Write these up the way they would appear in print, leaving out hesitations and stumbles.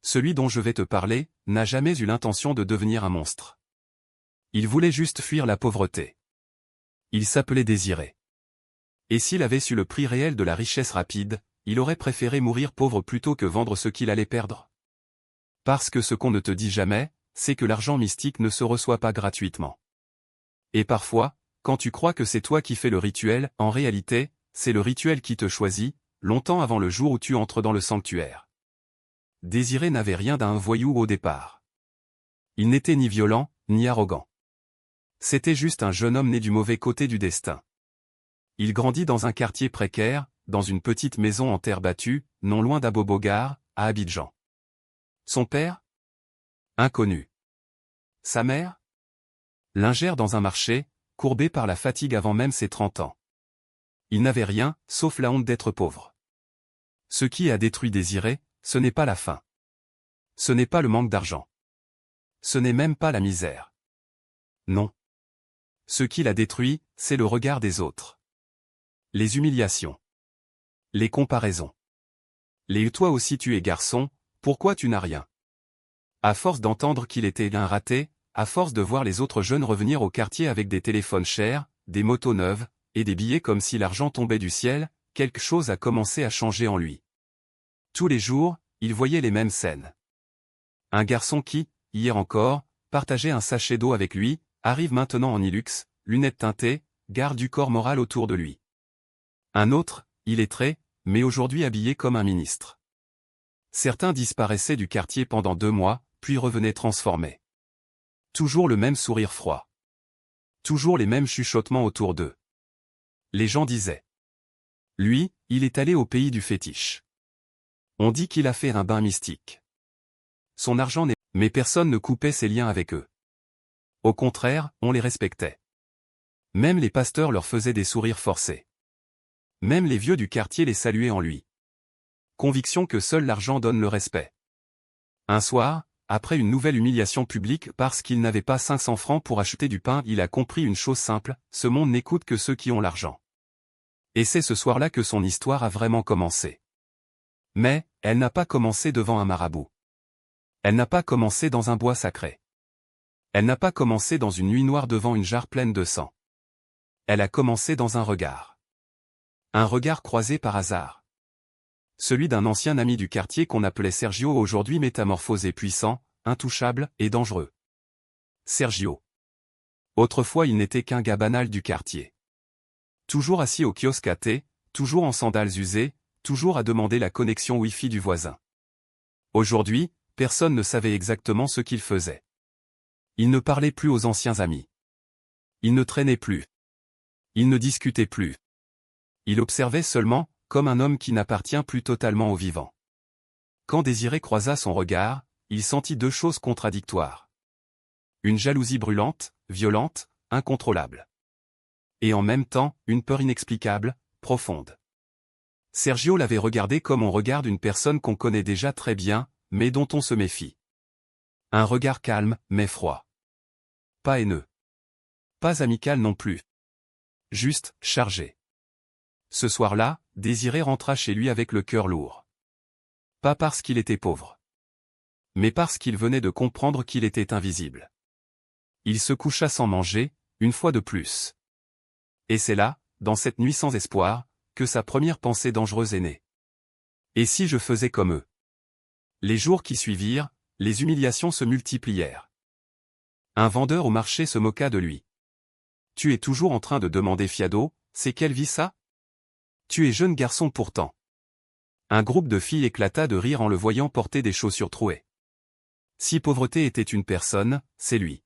Celui dont je vais te parler n'a jamais eu l'intention de devenir un monstre. Il voulait juste fuir la pauvreté. Il s'appelait Désiré. Et s'il avait su le prix réel de la richesse rapide, il aurait préféré mourir pauvre plutôt que vendre ce qu'il allait perdre. Parce que ce qu'on ne te dit jamais, c'est que l'argent mystique ne se reçoit pas gratuitement. Et parfois, quand tu crois que c'est toi qui fais le rituel, en réalité, c'est le rituel qui te choisit, longtemps avant le jour où tu entres dans le sanctuaire. Désiré n'avait rien d'un voyou au départ. Il n'était ni violent, ni arrogant. C'était juste un jeune homme né du mauvais côté du destin. Il grandit dans un quartier précaire, dans une petite maison en terre battue, non loin d'Abobogar, à Abidjan. Son père? Inconnu. Sa mère? Lingère dans un marché, courbé par la fatigue avant même ses 30 ans. Il n'avait rien, sauf la honte d'être pauvre. Ce qui a détruit Désiré, ce n'est pas la faim. Ce n'est pas le manque d'argent. Ce n'est même pas la misère. Non. Ce qui l'a détruit, c'est le regard des autres. Les humiliations. Les comparaisons. Les « toi aussi tu es garçon, pourquoi tu n'as rien ?» À force d'entendre qu'il était un raté, à force de voir les autres jeunes revenir au quartier avec des téléphones chers, des motos neuves, et des billets comme si l'argent tombait du ciel, quelque chose a commencé à changer en lui. Tous les jours, il voyait les mêmes scènes. Un garçon qui, hier encore, partageait un sachet d'eau avec lui, arrive maintenant en Hilux, lunettes teintées, garde du corps moral autour de lui. Un autre, illettré, mais aujourd'hui habillé comme un ministre. Certains disparaissaient du quartier pendant 2 mois, puis revenaient transformés. Toujours le même sourire froid. Toujours les mêmes chuchotements autour d'eux. Les gens disaient. Lui, il est allé au pays du fétiche. On dit qu'il a fait un bain mystique. Son argent n'est... Mais personne ne coupait ses liens avec eux. Au contraire, on les respectait. Même les pasteurs leur faisaient des sourires forcés. Même les vieux du quartier les saluaient en lui. Conviction que seul l'argent donne le respect. Un soir, après une nouvelle humiliation publique parce qu'il n'avait pas 500 francs pour acheter du pain, il a compris une chose simple, ce monde n'écoute que ceux qui ont l'argent. Et c'est ce soir-là que son histoire a vraiment commencé. Mais, elle n'a pas commencé devant un marabout. Elle n'a pas commencé dans un bois sacré. Elle n'a pas commencé dans une nuit noire devant une jarre pleine de sang. Elle a commencé dans un regard. Un regard croisé par hasard. Celui d'un ancien ami du quartier qu'on appelait Sergio, aujourd'hui métamorphosé puissant, intouchable et dangereux. Sergio. Autrefois il n'était qu'un gars banal du quartier. Toujours assis au kiosque à thé, toujours en sandales usées, toujours à demander la connexion Wi-Fi du voisin. Aujourd'hui, personne ne savait exactement ce qu'il faisait. Il ne parlait plus aux anciens amis. Il ne traînait plus. Il ne discutait plus. Il observait seulement, comme un homme qui n'appartient plus totalement au vivant. Quand Désiré croisa son regard, il sentit 2 choses contradictoires. Une jalousie brûlante, violente, incontrôlable. Et en même temps, une peur inexplicable, profonde. Sergio l'avait regardé comme on regarde une personne qu'on connaît déjà très bien, mais dont on se méfie. Un regard calme, mais froid. Pas haineux. Pas amical non plus. Juste, chargé. Ce soir-là, Désiré rentra chez lui avec le cœur lourd. Pas parce qu'il était pauvre. Mais parce qu'il venait de comprendre qu'il était invisible. Il se coucha sans manger, une fois de plus. Et c'est là, dans cette nuit sans espoir, que sa première pensée dangereuse est née. Et si je faisais comme eux? Les jours qui suivirent, les humiliations se multiplièrent. Un vendeur au marché se moqua de lui. « Tu es toujours en train de demander fiado, c'est quelle vie ça? Tu es jeune garçon pourtant. » Un groupe de filles éclata de rire en le voyant porter des chaussures trouées. Si pauvreté était une personne, c'est lui.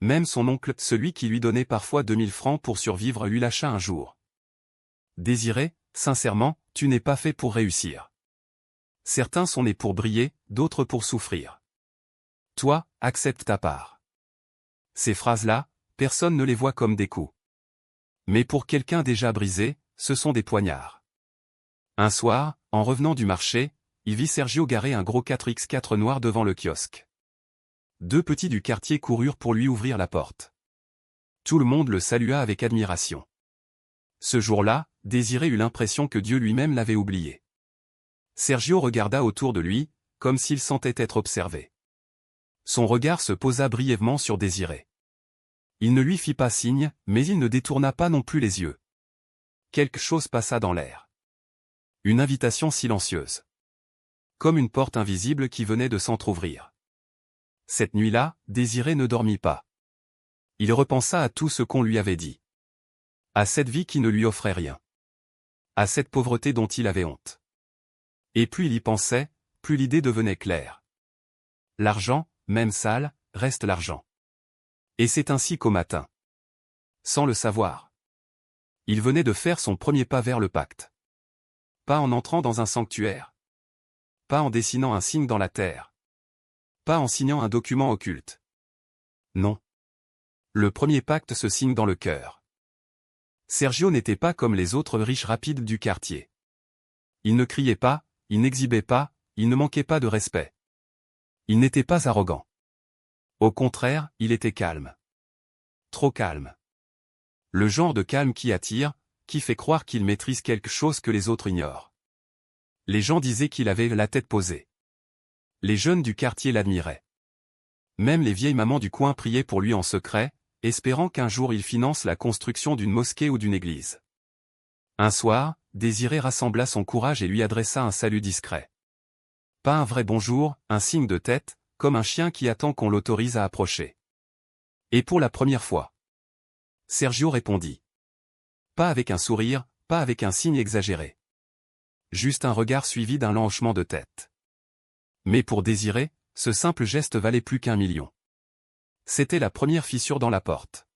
Même son oncle, celui qui lui donnait parfois 2000 francs pour survivre, lui lâcha un jour. « Désiré, sincèrement, tu n'es pas fait pour réussir. Certains sont nés pour briller, d'autres pour souffrir. Toi, accepte ta part. » Ces phrases-là, personne ne les voit comme des coups. Mais pour quelqu'un déjà brisé, ce sont des poignards. Un soir, en revenant du marché, il vit Sergio garer un gros 4x4 noir devant le kiosque. 2 petits du quartier coururent pour lui ouvrir la porte. Tout le monde le salua avec admiration. Ce jour-là, Désiré eut l'impression que Dieu lui-même l'avait oublié. Sergio regarda autour de lui, comme s'il sentait être observé. Son regard se posa brièvement sur Désiré. Il ne lui fit pas signe, mais il ne détourna pas non plus les yeux. Quelque chose passa dans l'air. Une invitation silencieuse. Comme une porte invisible qui venait de s'entr'ouvrir. Cette nuit-là, Désiré ne dormit pas. Il repensa à tout ce qu'on lui avait dit. À cette vie qui ne lui offrait rien. À cette pauvreté dont il avait honte. Et plus il y pensait, plus l'idée devenait claire. L'argent, même sale, reste l'argent. Et c'est ainsi qu'au matin. Sans le savoir. Il venait de faire son premier pas vers le pacte. Pas en entrant dans un sanctuaire. Pas en dessinant un signe dans la terre. Pas en signant un document occulte. Non. Le premier pacte se signe dans le cœur. Sergio n'était pas comme les autres riches rapides du quartier. Il ne criait pas, il n'exhibait pas, il ne manquait pas de respect. Il n'était pas arrogant. Au contraire, il était calme. Trop calme. Le genre de calme qui attire, qui fait croire qu'il maîtrise quelque chose que les autres ignorent. Les gens disaient qu'il avait la tête posée. Les jeunes du quartier l'admiraient. Même les vieilles mamans du coin priaient pour lui en secret, espérant qu'un jour il finance la construction d'une mosquée ou d'une église. Un soir, Désiré rassembla son courage et lui adressa un salut discret. Pas un vrai bonjour, un signe de tête, comme un chien qui attend qu'on l'autorise à approcher. Et pour la première fois. Sergio répondit. Pas avec un sourire, pas avec un signe exagéré. Juste un regard suivi d'un lent hochement de tête. Mais pour Désiré, ce simple geste valait plus qu'1 million. C'était la première fissure dans la porte.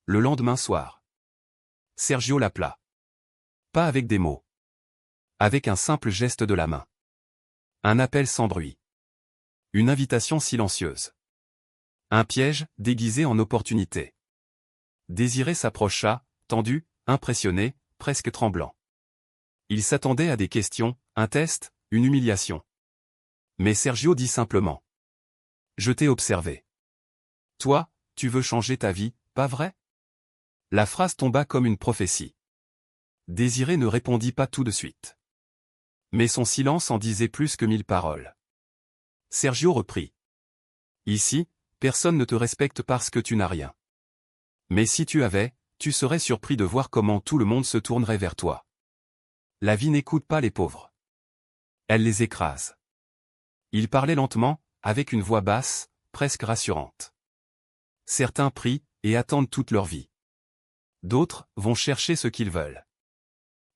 Le lendemain soir. Sergio l'appela. Pas avec des mots. Avec un simple geste de la main. Un appel sans bruit. Une invitation silencieuse. Un piège, déguisé en opportunité. Désiré s'approcha, tendu, impressionné, presque tremblant. Il s'attendait à des questions, un test, une humiliation. Mais Sergio dit simplement. Je t'ai observé. Toi, tu veux changer ta vie, pas vrai? La phrase tomba comme une prophétie. Désiré ne répondit pas tout de suite. Mais son silence en disait plus que 1000 paroles. Sergio reprit. Ici, personne ne te respecte parce que tu n'as rien. Mais si tu avais, tu serais surpris de voir comment tout le monde se tournerait vers toi. La vie n'écoute pas les pauvres. Elle les écrase. Il parlait lentement, avec une voix basse, presque rassurante. Certains prient, et attendent toute leur vie. D'autres vont chercher ce qu'ils veulent.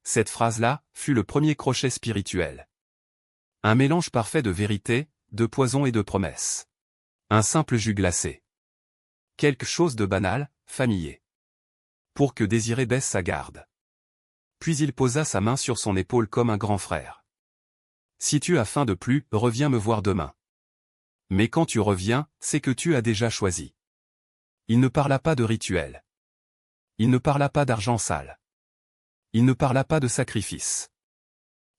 Cette phrase-là fut le premier crochet spirituel. Un mélange parfait de vérité, de poison et de promesses. Un simple jus glacé. Quelque chose de banal, familier. Pour que Désiré baisse sa garde. Puis il posa sa main sur son épaule comme un grand frère. Si tu as faim de plus, reviens me voir demain. Mais quand tu reviens, c'est que tu as déjà choisi. Il ne parla pas de rituel. Il ne parla pas d'argent sale. Il ne parla pas de sacrifice.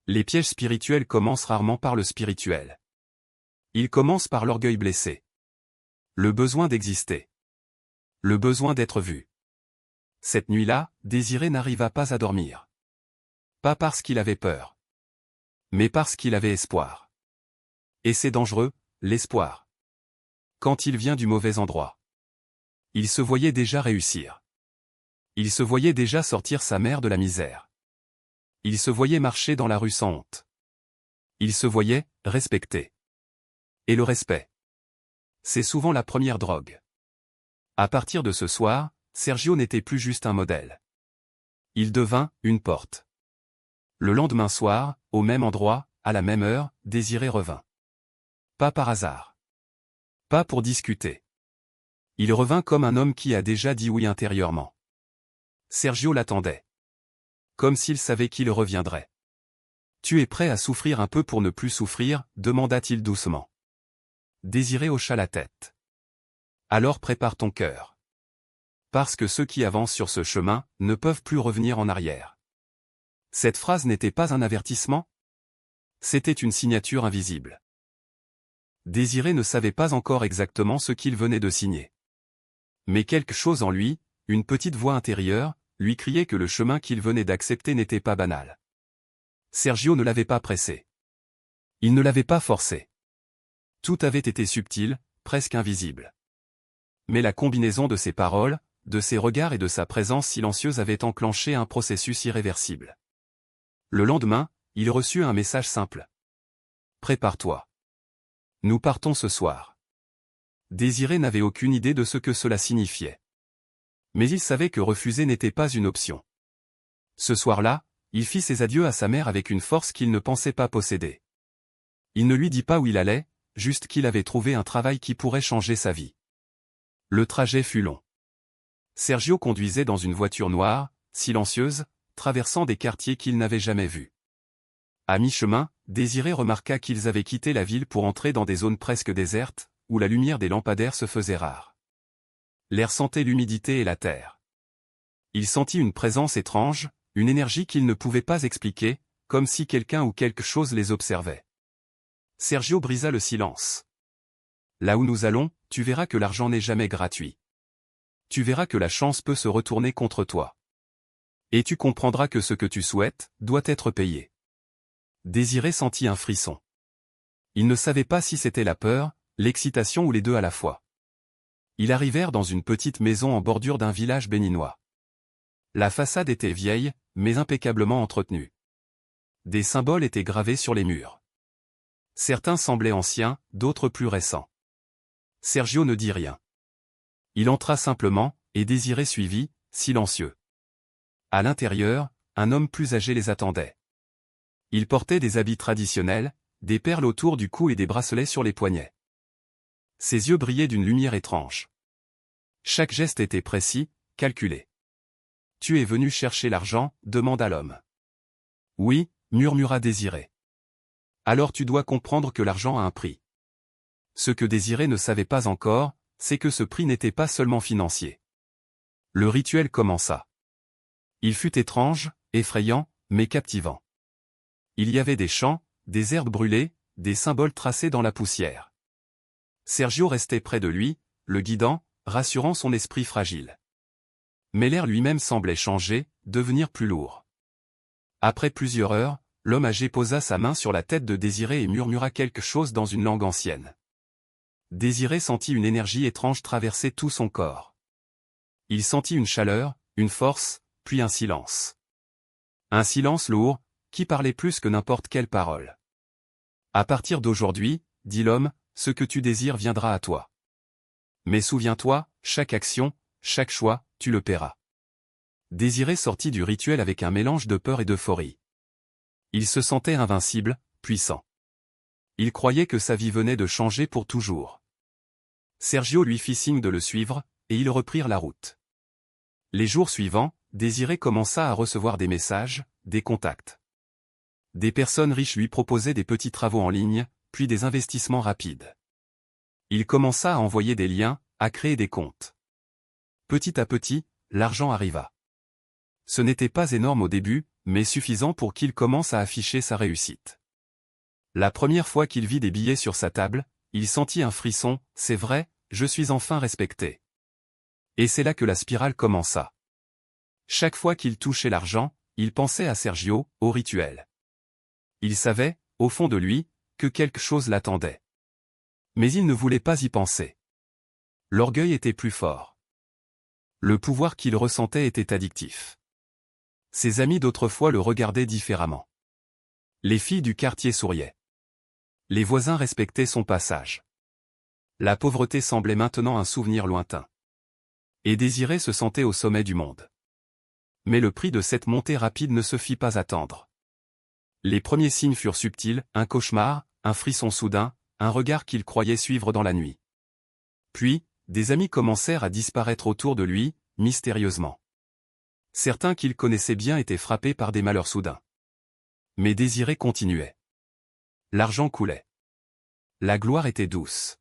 Les pièges spirituels commencent rarement par le spirituel. Ils commencent par l'orgueil blessé. Le besoin d'exister. Le besoin d'être vu. Cette nuit-là, Désiré n'arriva pas à dormir. Pas parce qu'il avait peur. Mais parce qu'il avait espoir. Et c'est dangereux, l'espoir. Quand il vient du mauvais endroit. Il se voyait déjà réussir. Il se voyait déjà sortir sa mère de la misère. Il se voyait marcher dans la rue sans honte. Il se voyait respecté. Et le respect. C'est souvent la première drogue. À partir de ce soir, Sergio n'était plus juste un modèle. Il devint une porte. Le lendemain soir, au même endroit, à la même heure, Désiré revint. Pas par hasard. Pas pour discuter. Il revint comme un homme qui a déjà dit oui intérieurement. Sergio l'attendait. Comme s'il savait qu'il reviendrait. Tu es prêt à souffrir un peu pour ne plus souffrir, demanda-t-il doucement. Désiré hocha la tête. Alors prépare ton cœur. Parce que ceux qui avancent sur ce chemin ne peuvent plus revenir en arrière. Cette phrase n'était pas un avertissement? C'était une signature invisible. Désiré ne savait pas encore exactement ce qu'il venait de signer. Mais quelque chose en lui, une petite voix intérieure, lui criait que le chemin qu'il venait d'accepter n'était pas banal. Sergio ne l'avait pas pressé. Il ne l'avait pas forcé. Tout avait été subtil, presque invisible. Mais la combinaison de ses paroles, de ses regards et de sa présence silencieuse avait enclenché un processus irréversible. Le lendemain, il reçut un message simple. Prépare-toi. Nous partons ce soir. Désiré n'avait aucune idée de ce que cela signifiait. Mais il savait que refuser n'était pas une option. Ce soir-là, il fit ses adieux à sa mère avec une force qu'il ne pensait pas posséder. Il ne lui dit pas où il allait, juste qu'il avait trouvé un travail qui pourrait changer sa vie. Le trajet fut long. Sergio conduisait dans une voiture noire, silencieuse, traversant des quartiers qu'il n'avait jamais vus. À mi-chemin, Désiré remarqua qu'ils avaient quitté la ville pour entrer dans des zones presque désertes, où la lumière des lampadaires se faisait rare. L'air sentait l'humidité et la terre. Il sentit une présence étrange, une énergie qu'il ne pouvait pas expliquer, comme si quelqu'un ou quelque chose les observait. Sergio brisa le silence. Là où nous allons, tu verras que l'argent n'est jamais gratuit. Tu verras que la chance peut se retourner contre toi. Et tu comprendras que ce que tu souhaites, doit être payé. Désiré sentit un frisson. Il ne savait pas si c'était la peur, l'excitation ou les deux à la fois. Ils arrivèrent dans une petite maison en bordure d'un village béninois. La façade était vieille, mais impeccablement entretenue. Des symboles étaient gravés sur les murs. Certains semblaient anciens, d'autres plus récents. Sergio ne dit rien. Il entra simplement, et Désiré suivit, silencieux. À l'intérieur, un homme plus âgé les attendait. Il portait des habits traditionnels, des perles autour du cou et des bracelets sur les poignets. Ses yeux brillaient d'une lumière étrange. Chaque geste était précis, calculé. « Tu es venu chercher l'argent » demanda l'homme. « Oui » murmura Désiré. « Alors tu dois comprendre que l'argent a un prix. » Ce que Désiré ne savait pas encore, c'est que ce prix n'était pas seulement financier. Le rituel commença. Il fut étrange, effrayant, mais captivant. Il y avait des chants, des herbes brûlées, des symboles tracés dans la poussière. Sergio restait près de lui, le guidant, rassurant son esprit fragile. Mais l'air lui-même semblait changer, devenir plus lourd. Après plusieurs heures, l'homme âgé posa sa main sur la tête de Désiré et murmura quelque chose dans une langue ancienne. Désiré sentit une énergie étrange traverser tout son corps. Il sentit une chaleur, une force, puis un silence. Un silence lourd, qui parlait plus que n'importe quelle parole. « À partir d'aujourd'hui, dit l'homme, ce que tu désires viendra à toi. Mais souviens-toi, chaque action, chaque choix, tu le paieras. » Désiré sortit du rituel avec un mélange de peur et d'euphorie. Il se sentait invincible, puissant. Il croyait que sa vie venait de changer pour toujours. Sergio lui fit signe de le suivre, et ils reprirent la route. Les jours suivants, Désiré commença à recevoir des messages, des contacts. Des personnes riches lui proposaient des petits travaux en ligne, puis des investissements rapides. Il commença à envoyer des liens, à créer des comptes. Petit à petit, l'argent arriva. Ce n'était pas énorme au début, mais suffisant pour qu'il commence à afficher sa réussite. La première fois qu'il vit des billets sur sa table, il sentit un frisson, « C'est vrai, je suis enfin respecté. » Et c'est là que la spirale commença. Chaque fois qu'il touchait l'argent, il pensait à Sergio, au rituel. Il savait, au fond de lui, que quelque chose l'attendait. Mais il ne voulait pas y penser. L'orgueil était plus fort. Le pouvoir qu'il ressentait était addictif. Ses amis d'autrefois le regardaient différemment. Les filles du quartier souriaient. Les voisins respectaient son passage. La pauvreté semblait maintenant un souvenir lointain. Et Désiré se sentait au sommet du monde. Mais le prix de cette montée rapide ne se fit pas attendre. Les premiers signes furent subtils, un cauchemar, un frisson soudain, un regard qu'il croyait suivre dans la nuit. Puis, des amis commencèrent à disparaître autour de lui, mystérieusement. Certains qu'il connaissait bien étaient frappés par des malheurs soudains. Mais Désiré continuait. L'argent coulait. La gloire était douce.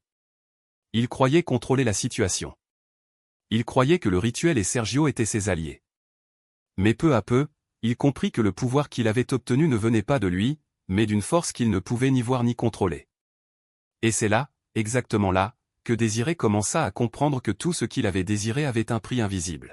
Il croyait contrôler la situation. Il croyait que le rituel et Sergio étaient ses alliés. Mais peu à peu, il comprit que le pouvoir qu'il avait obtenu ne venait pas de lui, mais d'une force qu'il ne pouvait ni voir ni contrôler. Et c'est là, exactement là, que Désiré commença à comprendre que tout ce qu'il avait désiré avait un prix invisible.